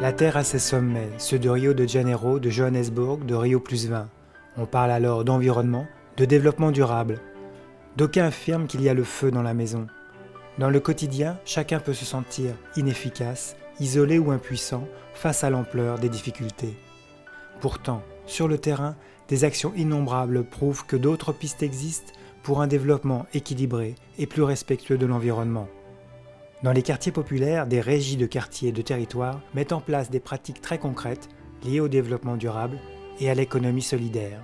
La Terre a ses sommets, ceux de Rio de Janeiro, de Johannesburg, de Rio+20. On parle alors d'environnement, de développement durable. D'aucuns affirment qu'il y a le feu dans la maison. Dans le quotidien, chacun peut se sentir inefficace, isolé ou impuissant face à l'ampleur des difficultés. Pourtant, sur le terrain, des actions innombrables prouvent que d'autres pistes existent pour un développement équilibré et plus respectueux de l'environnement. Dans les quartiers populaires, des régies de quartiers et de territoires mettent en place des pratiques très concrètes liées au développement durable et à l'économie solidaire.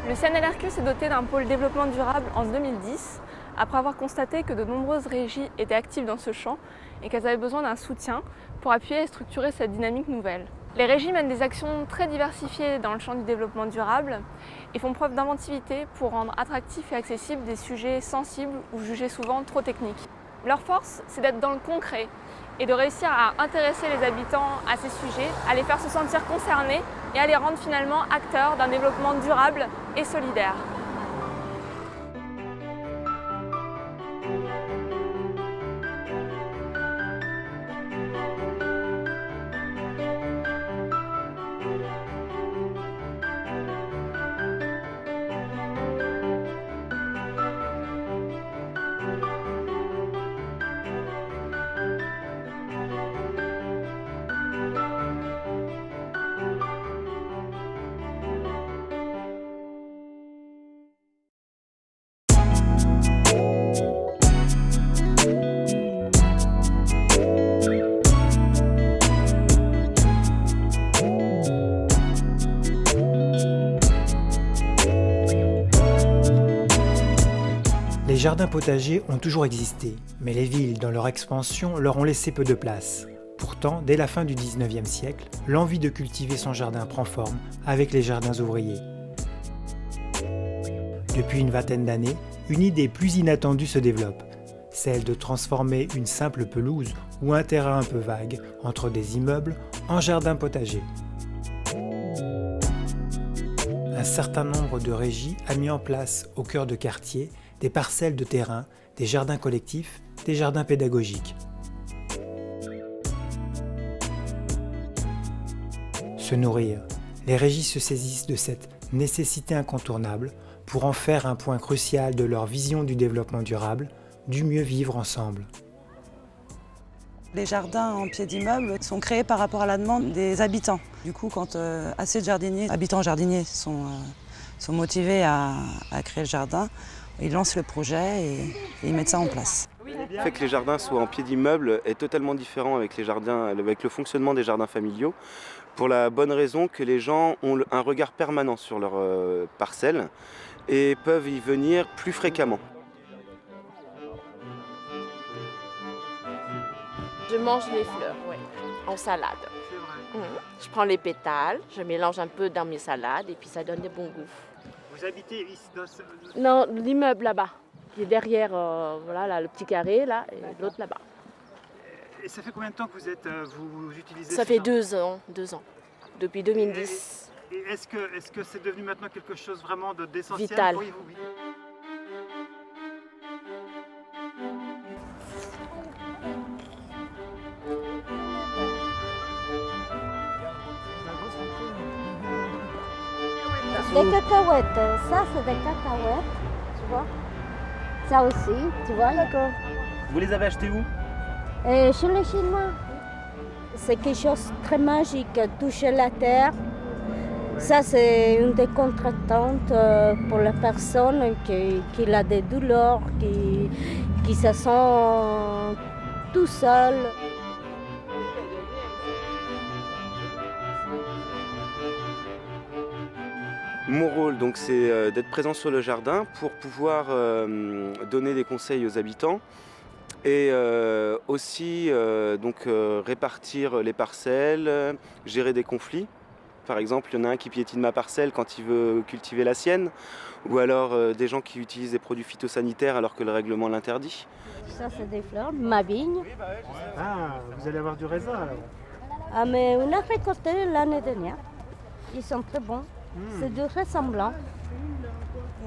Le CNLRQ s'est doté d'un pôle développement durable en 2010, après avoir constaté que de nombreuses régies étaient actives dans ce champ et qu'elles avaient besoin d'un soutien pour appuyer et structurer cette dynamique nouvelle. Les régies mènent des actions très diversifiées dans le champ du développement durable et font preuve d'inventivité pour rendre attractifs et accessibles des sujets sensibles ou jugés souvent trop techniques. Leur force, c'est d'être dans le concret et de réussir à intéresser les habitants à ces sujets, à les faire se sentir concernés et à les rendre finalement acteurs d'un développement durable et solidaire. Les jardins potagers ont toujours existé, mais les villes, dans leur expansion, leur ont laissé peu de place. Pourtant, dès la fin du 19e siècle, l'envie de cultiver son jardin prend forme avec les jardins ouvriers. Depuis une vingtaine d'années, une idée plus inattendue se développe, celle de transformer une simple pelouse ou un terrain un peu vague entre des immeubles en jardin potager. Un certain nombre de régies a mis en place au cœur de quartiers des parcelles de terrain, des jardins collectifs, des jardins pédagogiques. Se nourrir. Les régies se saisissent de cette nécessité incontournable pour en faire un point crucial de leur vision du développement durable, du mieux vivre ensemble. Les jardins en pied d'immeuble sont créés par rapport à la demande des habitants. Du coup, quand assez de jardiniers, habitants jardiniers sont motivés à créer le jardin, ils lancent le projet et ils mettent ça en place. Le fait que les jardins soient en pied d'immeuble est totalement différent avec le fonctionnement des jardins familiaux, pour la bonne raison que les gens ont un regard permanent sur leur parcelle et peuvent y venir plus fréquemment. Je mange les fleurs, oui, en salade. Je prends les pétales, je mélange un peu dans mes salades et puis ça donne des bons goûts. Vous habitez ici dans ce... Non, l'immeuble là-bas, qui est derrière voilà, là, le petit carré là, et l'autre là-bas. Et ça fait combien de temps que vous utilisez Ça fait 2 ans, depuis 2010. Et est-ce que c'est devenu maintenant quelque chose vraiment d'essentiel Vital. pour vous? Des cacahuètes, ça c'est des cacahuètes, tu vois. Ça aussi, tu vois. D'accord. Vous les avez achetées où? Chez les Chinois. C'est quelque chose de très magique, toucher la terre. Ça c'est une des contractantes pour la personne qui a des douleurs, qui se sent tout seul. Mon rôle, donc, c'est d'être présent sur le jardin pour pouvoir donner des conseils aux habitants et aussi répartir les parcelles, gérer des conflits. Par exemple, il y en a un qui piétine ma parcelle quand il veut cultiver la sienne, ou alors des gens qui utilisent des produits phytosanitaires alors que le règlement l'interdit. Ça c'est des fleurs, ma vigne. Ah, vous allez avoir du raisin alors? Ah mais on a récolté l'année dernière. Ils sont très bons. C'est du ressemblant.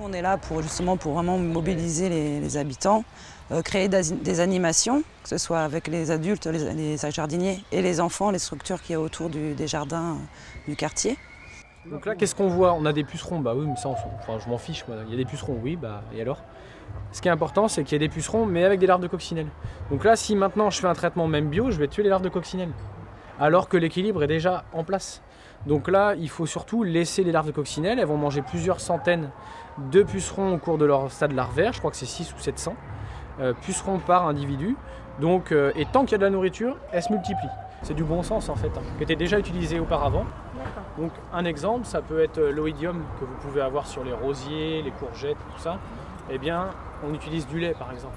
On est là pour vraiment mobiliser les habitants, créer des animations, que ce soit avec les adultes, les jardiniers et les enfants, les structures qu'il y a autour des jardins du quartier. Donc là, qu'est-ce qu'on voit? On a des pucerons, bah oui, mais ça, je m'en fiche, moi. Il y a des pucerons, oui, bah et alors? Ce qui est important, c'est qu'il y ait des pucerons, mais avec des larves de coccinelle. Donc là, si maintenant je fais un traitement même bio, je vais tuer les larves de coccinelle, alors que l'équilibre est déjà en place. Donc là, il faut surtout laisser les larves de coccinelle. Elles vont manger plusieurs centaines de pucerons au cours de leur stade larvaire. Je crois que c'est 600 ou 700 pucerons par individu. Donc, et tant qu'il y a de la nourriture, elles se multiplient. C'est du bon sens en fait, qui était déjà utilisé auparavant. Donc un exemple, ça peut être l'oïdium que vous pouvez avoir sur les rosiers, les courgettes, tout ça. Eh bien, on utilise du lait par exemple.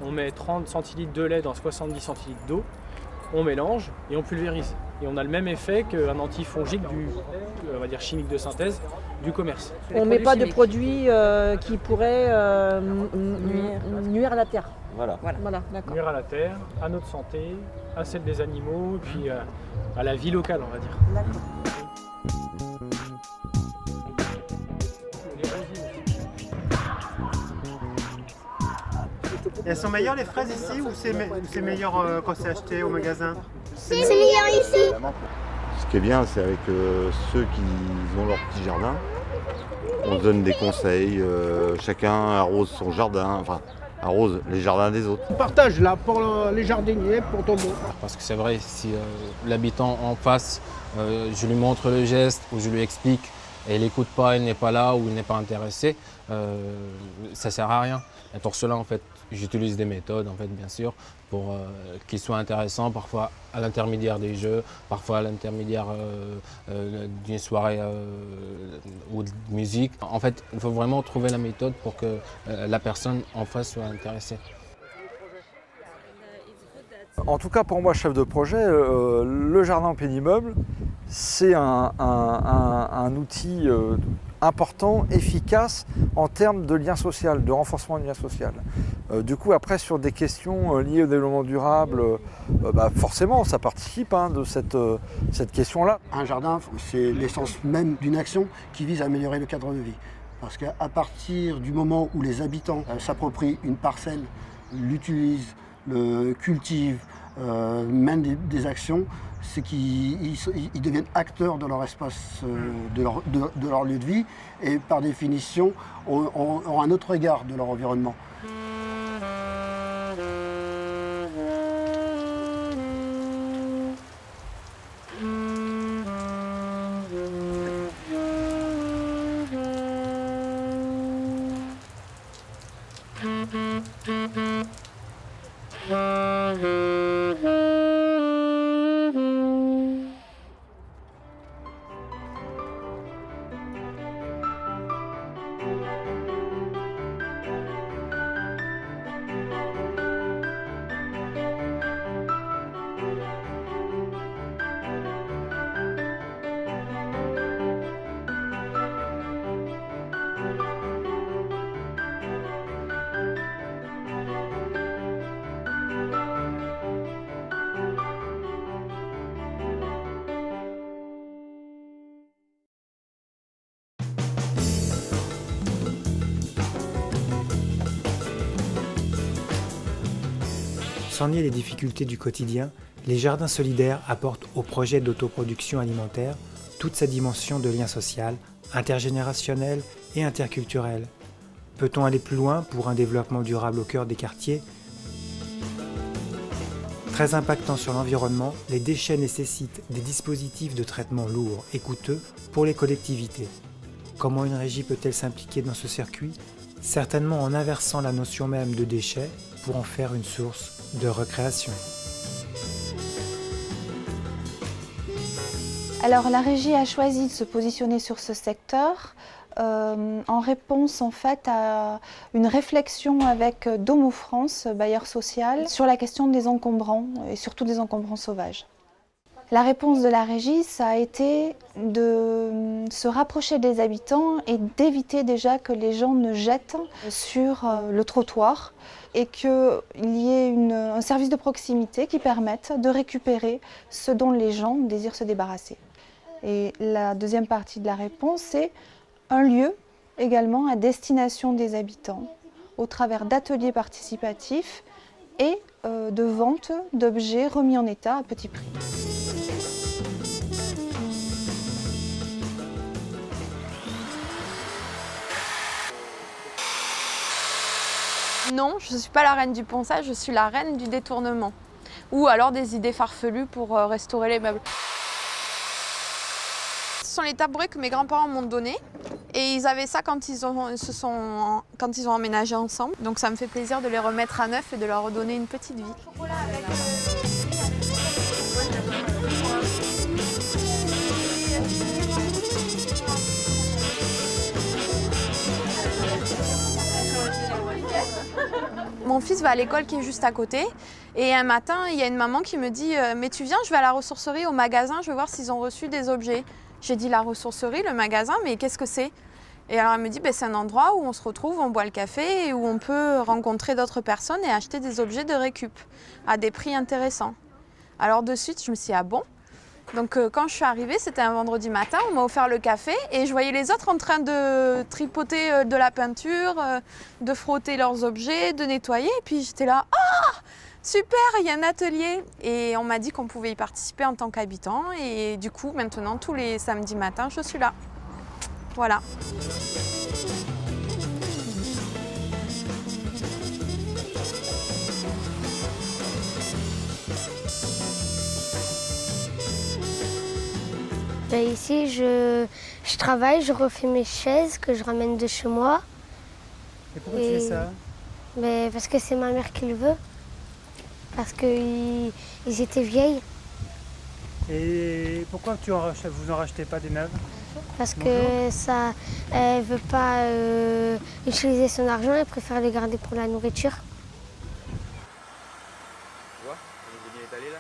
On met 30 centilitres de lait dans 70 centilitres d'eau, on mélange et on pulvérise. Et on a le même effet qu'un antifongique on va dire chimique de synthèse du commerce. On ne met pas de produits qui pourraient nuire à la terre. Voilà. D'accord. Nuire à la terre, à notre santé, à celle des animaux, et puis à la vie locale, on va dire. D'accord. Et elles sont meilleures les fraises ici ou c'est meilleur quand c'est acheté au magasin? C'est meilleur ici. Ce qui est bien, c'est avec ceux qui ont leur petit jardin. On se donne des conseils, chacun arrose son jardin, enfin arrose les jardins des autres. On partage là pour les jardiniers, pour tout le monde. Parce que c'est vrai, si l'habitant en face, je lui montre le geste ou je lui explique et il n'écoute pas, il n'est pas là ou il n'est pas intéressé, ça ne sert à rien. Et pour cela, en fait, j'utilise des méthodes, en fait, bien sûr, pour qu'ils soient intéressants, parfois à l'intermédiaire des jeux, parfois à l'intermédiaire d'une soirée ou de musique. En fait, il faut vraiment trouver la méthode pour que la personne en face soit intéressée. En tout cas, pour moi, chef de projet, le jardin en pied d'immeuble, c'est un outil important, efficace en termes de lien social, de renforcement du lien social. Du coup, après, sur des questions liées au développement durable, forcément, ça participe de cette question-là. Un jardin, c'est l'essence même d'une action qui vise à améliorer le cadre de vie. Parce qu'à partir du moment où les habitants s'approprient une parcelle, l'utilisent, le cultivent, mènent des actions, c'est qu'ils deviennent acteurs de leur espace, de leur lieu de vie et par définition ont un autre regard de leur environnement. Sans nier les difficultés du quotidien, les jardins solidaires apportent au projet d'autoproduction alimentaire toute sa dimension de lien social, intergénérationnel et interculturel. Peut-on aller plus loin pour un développement durable au cœur des quartiers? Très impactant sur l'environnement, les déchets nécessitent des dispositifs de traitement lourds et coûteux pour les collectivités. Comment une régie peut-elle s'impliquer dans ce circuit? Certainement en inversant la notion même de déchets pour en faire une source de recréation. Alors la régie a choisi de se positionner sur ce secteur en réponse en fait à une réflexion avec Domo France, bailleur social, sur la question des encombrants et surtout des encombrants sauvages. La réponse de la régie, ça a été de se rapprocher des habitants et d'éviter déjà que les gens ne jettent sur le trottoir et qu'il y ait un service de proximité qui permette de récupérer ce dont les gens désirent se débarrasser. Et la deuxième partie de la réponse, c'est un lieu également à destination des habitants au travers d'ateliers participatifs et de vente d'objets remis en état à petit prix. Non, je ne suis pas la reine du ponçage, je suis la reine du détournement. Ou alors des idées farfelues pour restaurer les meubles. Ce sont les tabourets que mes grands-parents m'ont donnés. Et ils avaient ça quand ils ont emménagé ensemble. Donc ça me fait plaisir de les remettre à neuf et de leur redonner une petite vie. Mon fils va à l'école qui est juste à côté et un matin, il y a une maman qui me dit « Mais tu viens, je vais à la ressourcerie au magasin, je vais voir s'ils ont reçu des objets. » J'ai dit « La ressourcerie, le magasin, mais qu'est-ce que c'est ?» Et alors elle me dit « C'est un endroit où on se retrouve, on boit le café et où on peut rencontrer d'autres personnes et acheter des objets de récup à des prix intéressants. » Alors de suite, je me suis dit « Ah bon ?» Donc quand je suis arrivée, c'était un vendredi matin, on m'a offert le café et je voyais les autres en train de tripoter de la peinture, de frotter leurs objets, de nettoyer. Et puis j'étais là, ah super, il y a un atelier. Et on m'a dit qu'on pouvait y participer en tant qu'habitant. Et du coup, maintenant, tous les samedis matins, je suis là. Voilà. Ici, je travaille, je refais mes chaises que je ramène de chez moi. Et pourquoi tu fais ça? Parce que c'est ma mère qui le veut. Parce qu'ils étaient vieilles. Et pourquoi vous en rachetez pas des neuves? Parce que elle veut pas utiliser son argent, elle préfère les garder pour la nourriture. Tu vois, on est étalé là.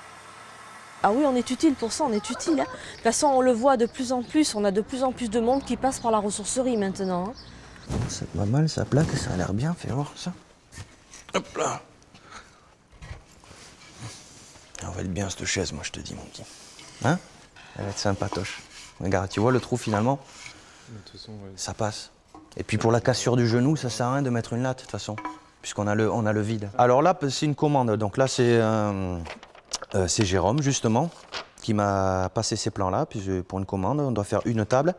Ah oui, on est utile pour ça, on est utile. Hein. De toute façon, on le voit de plus en plus, on a de plus en plus de monde qui passe par la ressourcerie maintenant. Hein. C'est pas mal, sa plaque, ça a l'air bien, fais voir ça. Hop là. On va être bien cette chaise, moi je te dis, mon petit. Hein? Elle va être sympatoche. Regarde, tu vois le trou finalement? De toute façon, ouais. Ça passe. Et puis pour la cassure du genou, ça sert à rien de mettre une latte de toute façon, puisqu'on a le vide. Alors là, c'est une commande, donc là c'est Jérôme, justement, qui m'a passé ces plans-là. Puis pour une commande, on doit faire une table.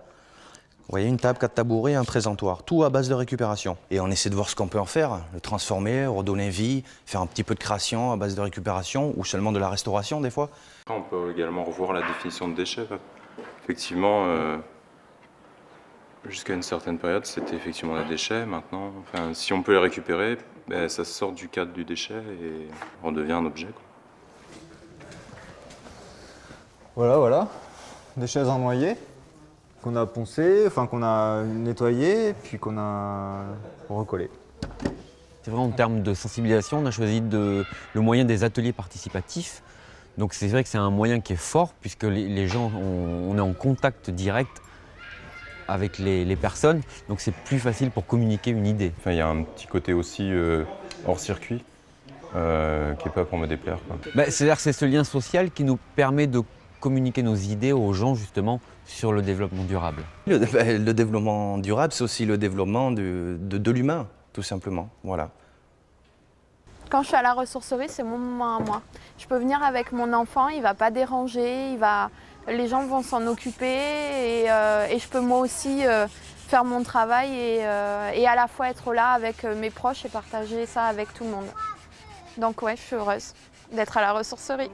Vous voyez, une table, 4 tabourets, un présentoir. Tout à base de récupération. Et on essaie de voir ce qu'on peut en faire, le transformer, redonner vie, faire un petit peu de création à base de récupération ou seulement de la restauration des fois. On peut également revoir la définition de déchets. Effectivement, jusqu'à une certaine période, c'était effectivement des déchets. Maintenant, si on peut les récupérer, ça sort du cadre du déchet et on devient un objet, quoi. Voilà, des chaises en noyer qu'on a poncées, qu'on a nettoyées, puis qu'on a recollées. C'est vrai, en termes de sensibilisation, on a choisi le moyen des ateliers participatifs. Donc c'est vrai que c'est un moyen qui est fort, puisque les gens, on est en contact direct avec les personnes, donc c'est plus facile pour communiquer une idée. Il y a un petit côté aussi hors circuit, qui n'est pas pour me déplaire, quoi. C'est-à-dire que c'est ce lien social qui nous permet de communiquer nos idées aux gens justement sur le développement durable. Le développement durable, c'est aussi le développement de l'humain, tout simplement. Voilà. Quand je suis à la ressourcerie, c'est mon moment à moi. Je peux venir avec mon enfant, il ne va pas déranger, les gens vont s'en occuper et je peux moi aussi faire mon travail et à la fois être là avec mes proches et partager ça avec tout le monde. Donc ouais, je suis heureuse d'être à la ressourcerie.